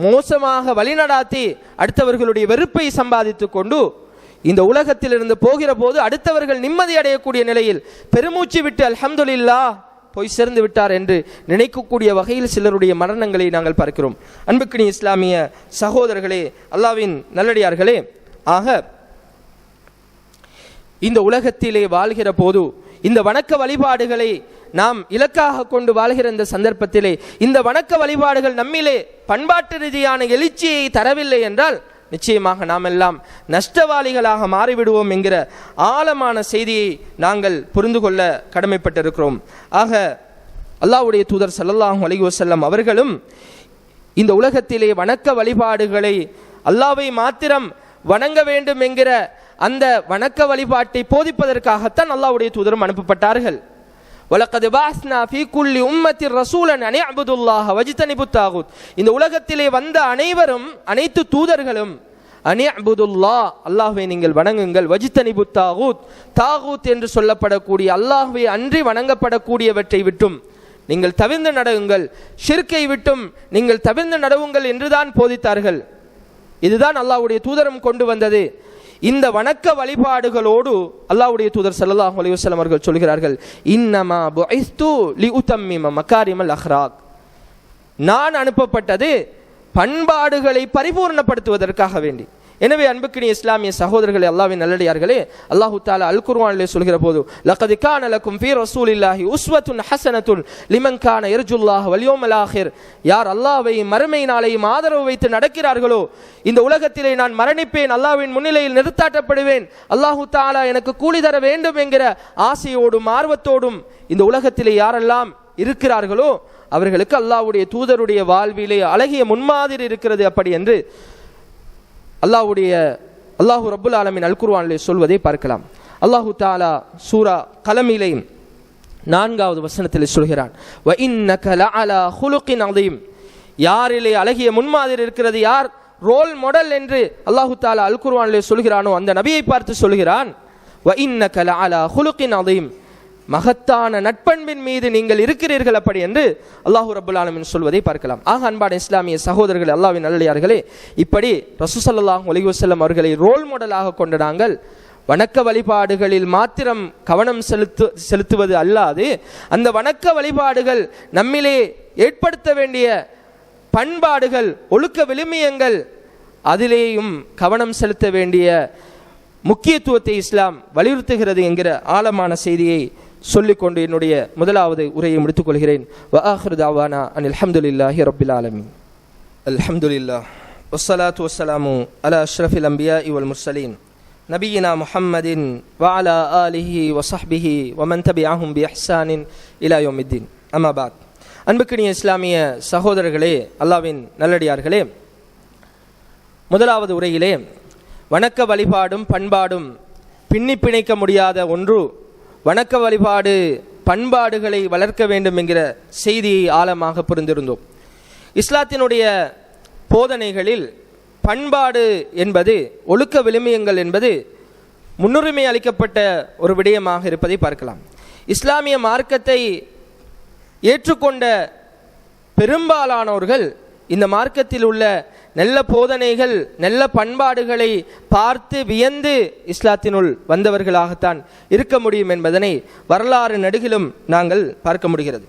மோசமாக வழிநடாத்தி அடுத்தவர்களுடைய வெறுப்பை சம்பாதித்துக் கொண்டு இந்த உலகத்திலிருந்து போகிற போது அடுத்தவர்கள் நிம்மதி அடையக்கூடிய நிலையில் பெருமூச்சு விட்டு அல்ஹம்துலில்லாஹ் போய் சேர்ந்து விட்டார் என்று நினைக்கக்கூடிய வகையில் சிலருடைய மரணங்களை நாங்கள் பார்க்கிறோம். அன்புக்கினிய இஸ்லாமிய சகோதரர்களே, அல்லாஹ்வின் நல்லடியார்களே, ஆக இந்த உலகத்திலே வாழ்கிற போது இந்த வணக்க வழிபாடுகளை நாம் இலக்காக கொண்டு வாழ்கிற இந்த சந்தர்ப்பத்திலே இந்த வணக்க வழிபாடுகள் நம்மிலே பண்பாட்டு ரீதியான எழுச்சியை தரவில்லை என்றால் நிச்சயமாக நாம் எல்லாம் நஷ்டவாளிகளாக மாறிவிடுவோம் என்கிற ஆழமான செய்தியை நாங்கள் புரிந்து கொள்ள கடமைப்பட்டிருக்கிறோம். ஆக அல்லாஹ்வுடைய தூதர் ஸல்லல்லாஹு அலைஹி வஸல்லம் அவர்களும் இந்த உலகத்திலே வணக்க வழிபாடுகளை அல்லாஹ்வை மாத்திரம் வணங்க வேண்டும் என்கிற அந்த வணக்க வழிபாட்டை போதிப்பதற்காகத்தான் அல்லாஹ்வுடைய தூதரும் அனுப்பப்பட்டார்கள். வலகத் பஅஸ்னா ஃபீ குல்லி உம்மத்தின் ரசூலன் அன் இஅ்புதுல்லாஹ வஜ்தனிபுத் தாகூத். இந்த உலகத்திலே வந்த அனைவரும், அனைத்து தூதர்களும் அன் இஅ்புதுல்லாஹ், அல்லாஹ்வை நீங்கள் வணங்குங்கள், வஜ்தனிபுத் தாகூத், தாகூத் என்று சொல்லப்படக்கூடிய அல்லாஹ்வை அன்றி வணங்கப்படக்கூடியவற்றை விட்டும் நீங்கள் தவிர்ந்து நடவுங்கள், ஷிர்க்கை விட்டும் நீங்கள் தவிர்ந்து நடவுங்கள் என்றுதான் போதித்தார்கள். இதுதான் அல்லாஹ்வுடைய தூதரும் கொண்டு வந்தது. இந்த வணக்க வழிபாடுகளோடு அல்லாஹ்வுடைய தூதர் ஸல்லல்லாஹு அலைஹி வஸல்லம் அவர்கள் சொல்கிறார்கள், இன்னமா புஇஸ்து லிஉதம்மிம மகாரிமல் அஹ்லாக், நான் அனுப்பப்பட்டது பண்பாடுகளை பரிபூர்ணப்படுத்துவதற்காக வேண்டி. எனவே அன்புக்கினிய இஸ்லாமிய சகோதரர்களே, அல்லாஹ்வின் நல்லடியார்களே, அல்லாஹ் தஆலா அல் குர்ஆனிலே சொல்கிற போது, லகத் கான லக்கும் ஃபீ ரசூலில்லாஹி உஸ்வத்துன் ஹஸனத்துன் லிமன் கான யர்ஜுல்லாஹ வல் யௌமல் ஆகிர், யார் அல்லாஹ்வையும் மறுமை நாளையும் ஆதரவு வைத்து நடக்கிறார்களோ, இந்த உலகத்திலே நான் மரணிப்பேன், அல்லாஹ்வின் முன்னிலையில் நிறுத்தாட்டப்படுவேன், அல்லாஹ் தஆலா எனக்கு கூலி தர வேண்டும் என்கிற ஆசையோடும் ஆர்வத்தோடும் இந்த உலகத்திலே யாரெல்லாம் இருக்கிறார்களோ அவர்களுக்கு அல்லாஹ்வுடைய தூதருடைய வாழ்விலே அழகிய முன்மாதிரி இருக்கிறது. அப்படி என்று அல்லாஹு ரப்புல் ஆலமீன் அல் குர்ஆனிலே சொல்வதை பார்க்கலாம். அல்லாஹு தஆலா சூரா கலமிலே 4வது வசனத்தில் சொல்கிறான், வ இன்னக லஅலா குலுகின் அதீம், யாரிலே அழகிய முன்மாதிரி இருக்கிறது, யார் ரோல் மாடல் என்று அல்லாஹு தஆலா அல் குர்ஆனிலே சொல்கிறானோ அந்த நபியை பார்த்து சொல்கிறான், வ இன்னக லஅலா குலுகின் அதீம், மகத்தான நட்பண்பின் மீது நீங்கள் இருக்கிறீர்கள் அப்படி என்று அல்லாஹு ரப்புல் ஆலமீன் சொல்வதை பார்க்கலாம். ஆக அன்பான இஸ்லாமிய சகோதரர்களே, அல்லாஹ்வின் நல்லடியார்களே, இப்படி ரசூல் ஸல்லல்லாஹு அலைஹி வஸல்லம் அவர்களை ரோல் மாடலாக கொண்ட நாங்கள் வணக்க வழிபாடுகளில் மாத்திரம் கவனம் செலுத்துவது அல்லாது, அந்த வணக்க வழிபாடுகள் நம்மிலே ஏற்படுத்த வேண்டிய பண்பாடுகள், ஒழுக்க விழுமியங்கள், அதிலேயும் கவனம் செலுத்த வேண்டிய முக்கியத்துவத்தை இஸ்லாம் வலியுறுத்துகிறது என்கிற ஆழமான செய்தியை சொல்லிக்கொண்டு என்னுடைய முதலாவது உரையை முடித்துக் கொள்கிறேன். வ ஆகிரு தஅவானா அனில் ஹம்துலில்லாஹி ரப்பில் ஆலமீன். அல்ஹம்துலில்லாஹ் வஸ்ஸலாத்து வஸ்ஸலாமு அலா அஷ்ரஃபில் அன்பியாஇ வல் முர்ஸலீன் நபியினா முஹம்மதின் வ அலா ஆலிஹி வ ஸஹ்பிஹி வ மன் தபிஅஹும் பி இஹ்சானின் இலா யௌமித்தீன். அம்மா பாத். அன்புக்கினிய இஸ்லாமிய சகோதரர்களே, அல்லாஹ்வின் நல்லடியார்களே, முதலாவது உரையிலே வணக்க வழிபாடும் பண்பாடும் பின்னி பிணைக்க முடியாத ஒன்று, வணக்க வழிபாடு பண்பாடுகளை வளர்க்க வேண்டும் என்கிற செய்தியை ஆழமாக புரிந்திருந்தோம். இஸ்லாத்தினுடைய போதனைகளில் பண்பாடு என்பது, ஒழுக்க விழுமியங்கள் என்பது முன்னுரிமை அளிக்கப்பட்ட ஒரு விடயமாக இருப்பதை பார்க்கலாம். இஸ்லாமிய மார்க்கத்தை ஏற்றுக்கொண்ட பெரும்பாலானோர்கள் இந்த மார்க்கத்தில் உள்ள நல்ல போதனைகள், நல்ல பண்பாடுகளை பார்த்து வியந்து இஸ்லாத்தினுள் வந்தவர்களாகத்தான் இருக்க முடியும் என்பதனை வரலாறு நெடுகிலும் நாங்கள் பார்க்க முடிகிறது.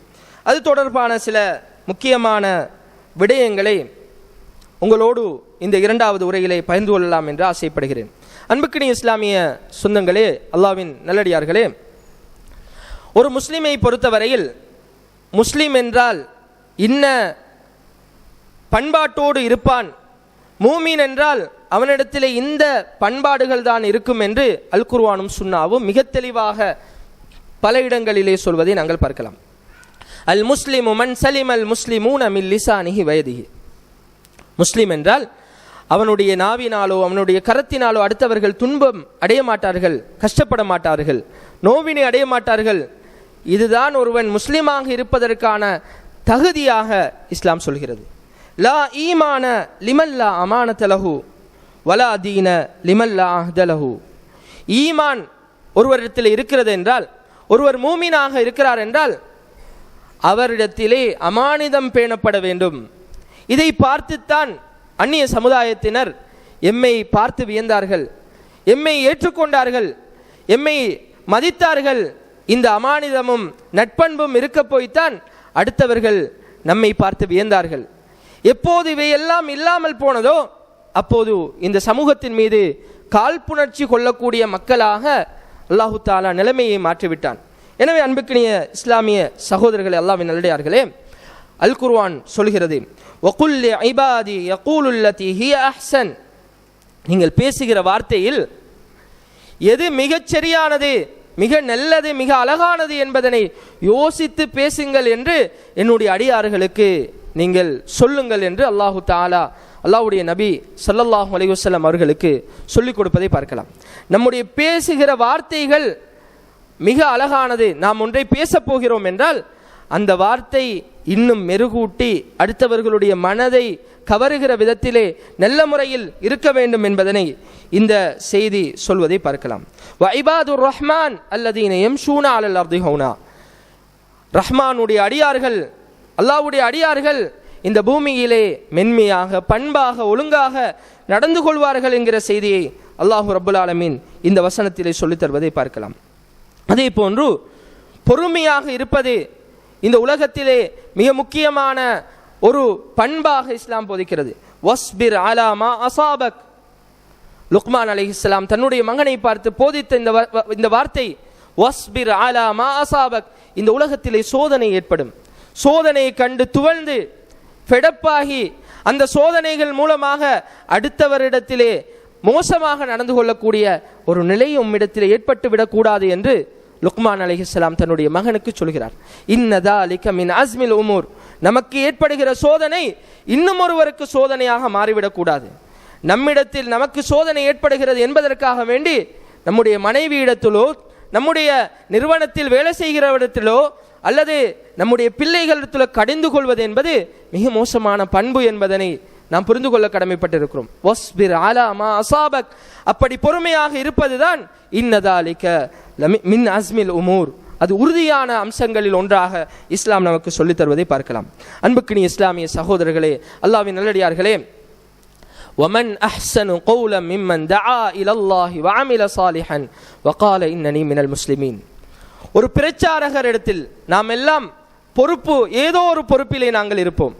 அது தொடர்பான சில முக்கியமான விடயங்களை உங்களோடு இந்த 2வது உரையிலே பகிர்ந்து கொள்ளலாம் என்று ஆசைப்படுகிறேன். அன்புக்கினிய இஸ்லாமிய சொந்தங்களே, அல்லாஹ்வின் நல்லடியார்களே, ஒரு முஸ்லிமை பொறுத்தவரையில் முஸ்லிம் என்றால் இன்ன பண்பாட்டோடு இருப்பான், மூமின் என்றால் அவனிடத்திலே இந்த பண்பாடுகள் தான் இருக்கும் என்று அல் குர்ஆனும் சுன்னாவும் மிக தெளிவாக பல இடங்களிலே சொல்வதை நாங்கள் பார்க்கலாம். அல் முஸ்லிமு மன் சலிமல் முஸ்லிமூன மின் லிசானிஹி வயதிஹி, முஸ்லிம் என்றால் அவனுடைய நாவினாலோ அவனுடைய கரத்தினாலோ அடுத்தவர்கள் துன்பம் அடைய மாட்டார்கள், கஷ்டப்பட மாட்டார்கள், நோவினை அடைய மாட்டார்கள். இதுதான் ஒருவன் முஸ்லிமாக இருப்பதற்கான தகுதியாக இஸ்லாம் சொல்கிறது. லா ஈமான லிமல்லா அமானத்தலஹு வலா தீன லிமல்லா அஹ்தலஹு, ஈமான் ஒருவரிடத்தில் இருக்கிறது என்றால், ஒருவர் மூமினாக இருக்கிறார் என்றால் அவரிடத்திலே அமானிதம் பேணப்பட வேண்டும். இதை பார்த்துத்தான் அந்நிய சமுதாயத்தினர் எம்மை பார்த்து வியந்தார்கள், எம்மை ஏற்றுக்கொண்டார்கள், எம்மை மதித்தார்கள். இந்த அமானிதமும் நட்பண்பும் இருக்க போய்த்தான் அடுத்தவர்கள் நம்மை பார்த்து வியந்தார்கள். எப்போது இவையெல்லாம் இல்லாமல் போனதோ அப்போது இந்த சமூகத்தின் மீது காழ்ப்புணர்ச்சி கொள்ளக்கூடிய மக்களாக அல்லாஹு தஆலா நிலைமையை மாற்றிவிட்டான். எனவே அன்புக்கினிய இஸ்லாமிய சகோதரர்களே, அல்லாஹ்வின் நல்லடியார்களே, அல் குர்ஆன் சொல்கிறது, வகுல் இபாதி யகூலுல் லதி ஹிய அஹ்சன், நீங்கள் பேசுகிற வார்த்தையில் எது மிகச் சரியானது, மிக நல்லது, மிக அழகானது என்பதனை யோசித்து பேசுங்கள் என்று என்னுடைய அடியார்களுக்கு நீங்கள் சொல்லுங்கள் என்று அல்லாஹு தஆலா அல்லாஹ்வுடைய நபி ஸல்லல்லாஹு அலைஹி வஸல்லம் அவர்களுக்கு சொல்லிக் கொடுப்பதை பார்க்கலாம். நம்முடைய பேசுகிற வார்த்தைகள் மிக அழகானது. நாம் ஒன்றை பேசப் போகிறோம் என்றால் அந்த வார்த்தை இன்னும் மெருகூட்டி அடுத்தவர்களுடைய மனதை கவருகிற விதத்திலே நல்ல முறையில் இருக்க வேண்டும் என்பதனை இந்த செய்தி சொல்வதை பார்க்கலாம். வஇபாதுர் ரஹ்மான் அல்லதீன யம்ஷூன அலல் அர்தி ஹௌனா. ரஹ்மானுடைய அடியார்கள், அல்லாஹ்வுடைய அடியார்கள் இந்த பூமியிலே மென்மையாக, பண்பாக, ஒழுங்காக நடந்து கொள்வார்கள் என்கிற செய்தியை அல்லாஹு ரப்புல் ஆலமீன் இந்த வசனத்திலே சொல்லித் தருவதை பார்க்கலாம். அதே போன்று பொறுமையாக இருப்பது இந்த உலகத்திலே மிக முக்கியமான ஒரு பண்பாக இஸ்லாம் போதிக்கிறது. வஸ்பிர் அலா மா அஸாபக். லுக்மான் அலைஹிஸ்ஸலாம் தன்னுடைய மகனை பார்த்து போதித்த இந்த வார்த்தை வஸ்பிர் அலா மா அஸாபக். இந்த உலகத்திலே சோதனை ஏற்படும். சோதனையை கண்டு துவழ்ந்து ஃபெடப்பாகி அந்த சோதனைகள் மூலமாக அடுத்தவரிடத்திலே மோசமாக நடந்து கொள்ளக்கூடிய ஒரு நிலை உம்மிடத்திலே ஏற்பட்டு விடக்கூடாது என்று லுக்மான் அலைஹிஸ்ஸலாம் தன்னுடைய மகனுக்கு சொல்கிறார். இன்னதாலிக மின் அஸ்மில் உமூர். நமக்கு ஏற்படுகிற சோதனை இன்னும் ஒருவருக்கு சோதனையாக மாறிவிடக்கூடாது. நம்மிடத்தில் நமக்கு சோதனை ஏற்படுகிறது என்பதற்காக வேண்டி நம்முடைய மனைவியிடத்திலோ, நம்முடைய நிறுவனத்தில் வேலை செய்கிறவரிடத்திலோ அல்லது நம்முடைய பிள்ளைகளிடத்திலோ கடிந்து கொள்வது என்பது மிக மோசமான பண்பு என்பதனை நாம் புரிந்து கொள்ள கடமைப்பட்டிருக்கிறோம். வஸ்பிர் அலா மா அஸாபக். அப்படி பொறுமையாக இருப்பதுதான் இன்னதாலிக மின் அஸ்மில் உமூர். அது உறுதியான அம்சங்களில் ஒன்றாக இஸ்லாம் நமக்கு சொல்லித் தருவதை பார்க்கலாம். அன்புக்கினி இஸ்லாமிய சகோதரர்களே, அல்லாஹ்வின் நல்லடியார்களே, ومن أحسن قولا ممن دعا إلى الله وعمل صالحا وقال إنني من المسلمين. ஒரு பிரச்சாரகர் இடத்தில் நாம் எல்லாம் பொறுப்பு, ஏதோ ஒரு பொறுப்பிலே நாங்கள் இருப்போம்.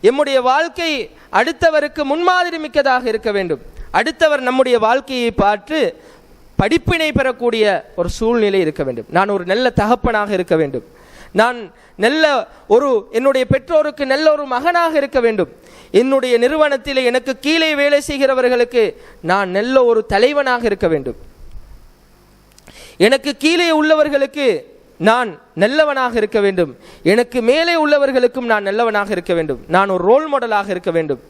எம்முடைய வாழ்க்கை அடுத்தவருக்கு முன்மாதிரி மிக்கதாக இருக்க வேண்டும். அடுத்தவர் நம்முடைய வாழ்க்கையை பார்த்து படிப்பினை பெறக்கூடிய ஒரு சூழ்நிலை இருக்க வேண்டும். நான் ஒரு நல்ல தகப்பனாக இருக்க வேண்டும். நான் நல்ல என்னுடைய பெற்றோருக்கு நல்ல ஒரு மகனாக இருக்க வேண்டும். என்னுடைய நிறுவனத்திலே எனக்கு கீழே வேலை செய்கிறவர்களுக்கு நான் நல்ல ஒரு தலைவனாக இருக்க வேண்டும். எனக்கு கீழே உள்ளவர்களுக்கு நான் நல்லவனாக இருக்க வேண்டும். எனக்கு மேலே உள்ளவர்களுக்கும் நான் நல்லவனாக இருக்க வேண்டும். நான் ஒரு ரோல் மாடலாக இருக்க வேண்டும்.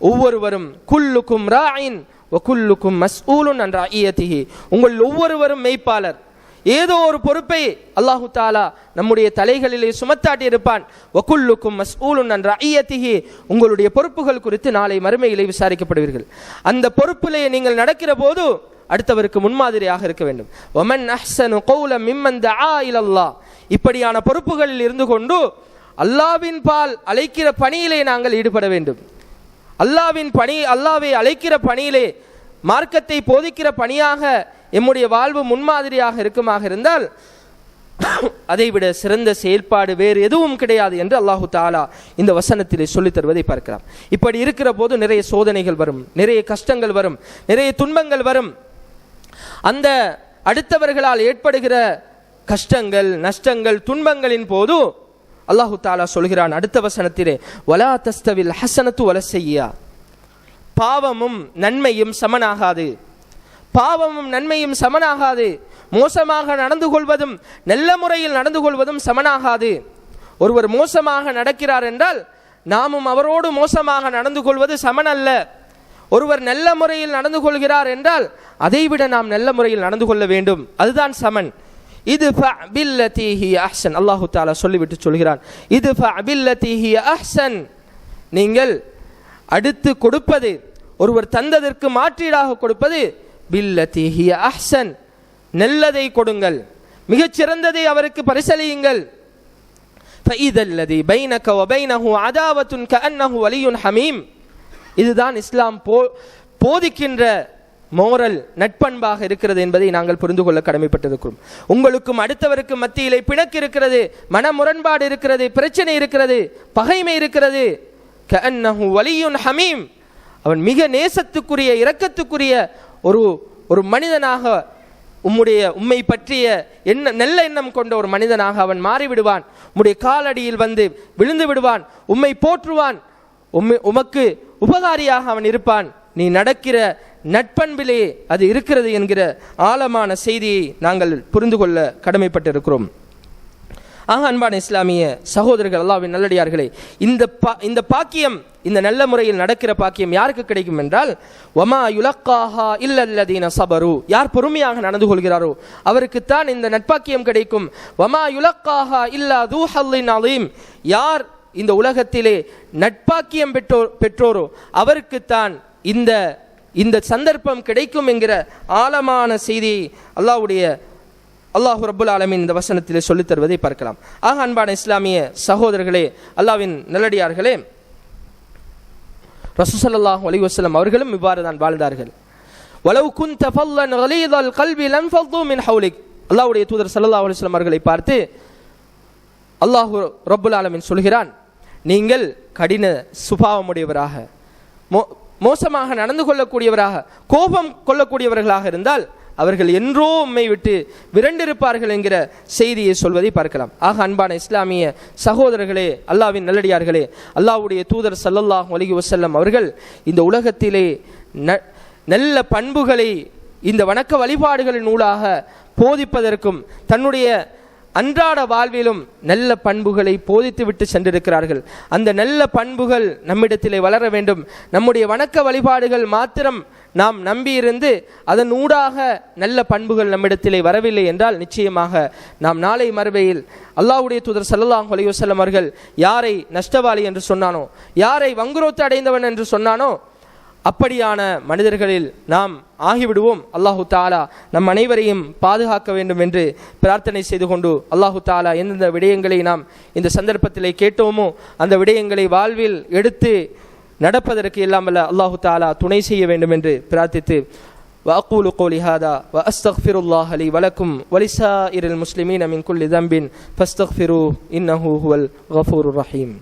ஒவ்வொருவரும் குல்லுக்கும் ராயின் வகுல்லுக்கும் மஸ்ஊலுன் அன் ரஇயத்திஹி. உங்கள் ஒவ்வொருவரும் மெய்ப்பாளர். ஏதோ ஒரு பொறுப்பை அல்லாஹு தஆலா நம்முடைய தலைகளிலே சுமத்தாட்டி இருப்பான். வகுல்லுக்கும் மஸ்ஊலுன் அன் ரஇயத்திஹி. உங்களுடைய பொறுப்புகள் குறித்து நாளை மறுமையிலே விசாரிக்கப்படுவீர்கள். அந்த பொறுப்பிலே நீங்கள் நடக்கிற போது அடுத்தவருக்கு முன்மாதிரியாக இருக்க வேண்டும். வமன் அஹ்ஸனு கௌலம் மிம்மன் தஆ இலல்லாஹ். இப்படியான பொறுப்புகளில் இருந்து கொண்டு அல்லாஹ்வின் பால் அழைக்கிற பணியிலே நாங்கள் ஈடுபட வேண்டும். அல்லாஹ்வின் பணி, அல்லாஹ்வை அழைக்கிற பணியிலே, மார்க்கத்தை போதிக்கிற பணியாக எம்முடைய வாழ்வு முன்மாதிரியாக இருக்குமாக இருந்தால் அதைவிட சிறந்த செயல்பாடு வேறு எதுவும் கிடையாது என்று அல்லாஹு தஆலா இந்த வசனத்திலே சொல்லித் தருவதை பார்க்கலாம். இப்படி இருக்கிற போது நிறைய சோதனைகள் வரும், நிறைய கஷ்டங்கள் வரும், நிறைய துன்பங்கள் வரும். அந்த அடுத்தவர்களால் ஏற்படுகிற கஷ்டங்கள், நஷ்டங்கள், துன்பங்களின் போது அல்லாஹு தஆலா சொல்கிறான் அடுத்த வசனத்திலே, வலா தஸ்தவில் ஹஸனத்து வல ஸய்யிஆ. பாவமும் நன்மையும் சமனாகாது. பாவமும் நன்மையும் சமனாகாது. மோசமாக நடந்து கொள்வதும் நல்ல முறையில் நடந்து கொள்வதும் சமனாகாது. ஒருவர் மோசமாக நடக்கிறார் என்றால் நாமும் அவரோடு மோசமாக நடந்து கொள்வது சமன் அல்ல. ஒருவர் நல்ல முறையில் நடந்து கொள்கிறார் என்றால் அதைவிட நாம் நல்ல முறையில் நடந்து கொள்ள வேண்டும், அதுதான் சமன். இது பில்லதி ஹிய அஹ்சன். அல்லாஹு தஆலா சொல்லிவிட்டு சொல்கிறான், இது பில்லதி ஹிய அஹ்சன். நீங்கள் அடுத்து கொடுப்பது, ஒருவர் தந்ததற்கு மாற்றீடாக கொடுப்பது பில்லதி ஹிய அஹ்சன், நல்லதை கொடுங்கள், மிகச்சிறந்ததை அவருக்கு பரிசளியுங்கள். ஃபஇதல்லதி பைனக வபைனஹு அதாவத்துன் கஅன்னஹு வலியுன் ஹமீம். இதுதான் இஸ்லாம் போதிக்கின்ற மோரல், நட்பண்பாக இருக்கிறது என்பதை நாங்கள் புரிந்து கொள்ள கடமைப்பட்டிருக்கிறோம். உங்களுக்கும் அடுத்தவருக்கு மத்தியிலே பிணக்கு இருக்கிறது, மன முரண்பாடு இருக்கிறது, பிரச்சனை இருக்கிறது, பகைமை இருக்கிறது. கஅன்னஹு வலியுன் ஹமீம். அவன் மிக நேசத்துக்குரிய, இரக்கத்துக்குரிய ஒரு மனிதனாக, உம்மை பற்றிய நல்ல எண்ணம் கொண்ட ஒரு மனிதனாக அவன் மாறிவிடுவான். உம்முடைய காலடியில் வந்து விழுந்து விடுவான், உம்மை போற்றுவான், உமக்கு உபகாரியாக அவன் இருப்பான். நீ நடக்கிற நட்பண்பிலே அது இருக்கிறது என்கிற ஆழமான செய்தியை நாங்கள் புரிந்து கொள்ள கடமைப்பட்டிருக்கிறோம். ஆக அன்பான இஸ்லாமிய சகோதரர்கள், அல்லாஹ்வின் நல்லடியார்களே, இந்த பாக்கியம், இந்த நல்ல முறையில் நடக்கிற பாக்கியம் யாருக்கு கிடைக்கும் என்றால், வமா யுலக்காஹா இல்லல்லதீன ஸபரு, யார் பொறுமையாக நடந்து கொள்கிறாரோ அவருக்குத்தான் இந்த நட்பாக்கியம் கிடைக்கும். வமா யுலக்காஹா இல்லா து ஹல்லின் அலீம், யார் இந்த உலகத்திலே நட்பாக்கியம் பெற்றோரோ அவருக்குத்தான் இந்த சந்தர்ப்பம் கிடைக்கும் என்கிற ஆழமான செய்தியை அல்லாஹ் ரப்புல் ஆலமீன் இந்த வசனத்திலே சொல்லித் தருவதை பார்க்கலாம். ஆக அன்பான இஸ்லாமிய சகோதரர்களே, அல்லாஹ்வின் நல்லடியார்களே, ரசூல் ஸல்லல்லாஹு அலைஹி வஸல்லம் அவர்களும் இவ்வாறு தான் வாழ்ந்தார்கள். வலவ் குன்த ஃபல்லன் கலீதல் கல்பி லன்ஃபது மின் ஹவுலிக், அல்லாஹ்வுடைய தூதர் ஸல்லல்லாஹு அலைஹி வஸல்லம் அவர்களை பார்த்து அல்லாஹ் ரப்புல் ஆலமீன் சொல்கிறான், நீங்கள் கடின சுபாவமுடையவராக, மோசமாக நடந்து கொள்ளக்கூடியவராக, கோபம் கொள்ளக்கூடியவர்களாக இருந்தால் அவர்கள் என்றோ உம்மை விட்டு விரண்டிருப்பார்கள் என்கிற செய்தியை சொல்வதை பார்க்கலாம். ஆக அன்பான இஸ்லாமிய சகோதரர்களே, அல்லாஹ்வின் நல்லடியார்களே, அல்லாஹ்வுடைய தூதர் ஸல்லல்லாஹு அலைஹி வஸல்லம் அவர்கள் இந்த உலகத்திலே நல்ல பண்புகளை இந்த வணக்க வழிபாடுகளின் ஊடாக போதிப்பதற்கும் தன்னுடைய அன்றாட வாழ்விலும் நல்ல பண்புகளை போதித்து விட்டு சென்றிருக்கிறார்கள். அந்த நல்ல பண்புகள் நம்மிடத்திலே வளர வேண்டும். நம்முடைய வணக்க வழிபாடுகள் மாத்திரம் நாம் நம்பியிருந்து அதன் ஊடாக நல்ல பண்புகள் நம்மிடத்திலே வரவில்லை என்றால் நிச்சயமாக நாம் நாளை மறுமையில் அல்லாஹ்வுடைய தூதர் ஸல்லல்லாஹு அலைஹி வஸல்லம் அவர்கள் யாரை நஷ்டவாளி என்று சொன்னானோ, யாரை வங்குரோத்து அடைந்தவன் என்று சொன்னானோ, அப்படியான மனிதர்களில் நாம் ஆகிவிடுவோம். அல்லாஹு தாலா நம் அனைவரையும் பாதுகாக்க வேண்டும் என்று பிரார்த்தனை செய்து கொண்டு, அல்லாஹு தாலா எந்தெந்த விடயங்களை நாம் இந்த சந்தர்ப்பத்திலே கேட்டோமோ அந்த விடயங்களை வாழ்வில் எடுத்து நடப்பதற்கு எல்லாமல்ல அல்லாஹு தாலா துணை செய்ய வேண்டும் என்று பிரார்த்தித்து, வஅகூலு கௌலி ஹாதா வஅஸ்தக்ஃபிருல்லாஹ லி வலக்கும் வலிசாயிரில் முஸ்லிமீன மின் குல்லி தம்பின் ஃபஸ்தக்ஃபிரு இன்னஹு ஹுவல் கஃபூருர் ரஹீம்.